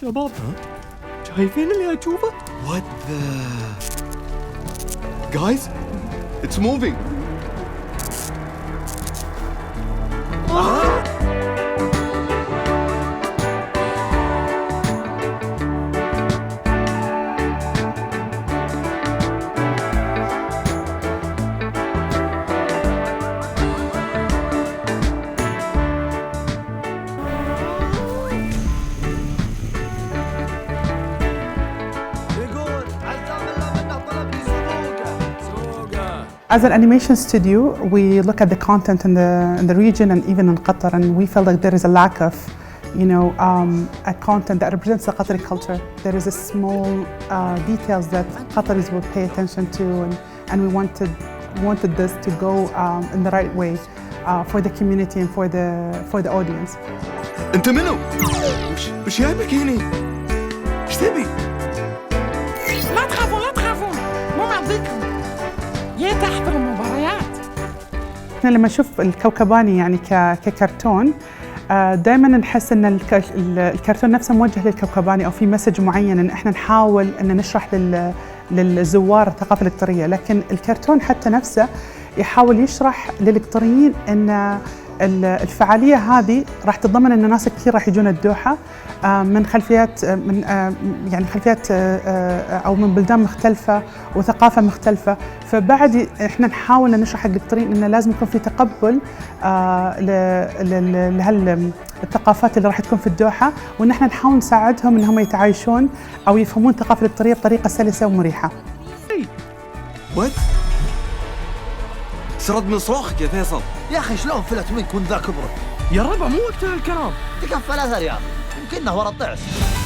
شباب شايفين اللي أشوفه؟ What the... Guys, it's moving. As an animation studio, we look at the content in the region and even in Qatar, and we felt like there is a lack of, a content that represents the Qatari culture. There is a small details that Qataris will pay attention to, and we wanted this to go in the right way for the community and for the audience. أنت منو؟ وش جايبك هنا؟ إيش تبي؟ لا تخافون مو معطيكم يا تحضر المباريات. احنا لما نشوف الكوكباني يعني ككرتون دائما نحس ان الكرتون نفسه موجه للكوكباني او في مسج معين ان احنا نحاول ان نشرح للزوار الثقافه القطريه، لكن الكرتون حتى نفسه يحاول يشرح للقطريين ان الفعاليه هذه راح تتضمن ان ناس كثير راح يجون الدوحه من خلفيات خلفيات او من بلدان مختلفه وثقافه مختلفه، فبعد احنا نحاول نشرح حق القطريين انه لازم يكون في تقبل لهالثقافات اللي راح تكون في الدوحه، وان احنا نحاول نساعدهم انهم يتعايشون او يفهمون الثقافه القطريه بطريقه سلسه ومريحه. What؟ سرد من صراخك يا فيصل. يا أخي شلون فلت منك وانت ذا كبرك؟ يا ربع مو وقت الكلام. تكفى الأثر يا أخي، يمكنه ورا الضعف.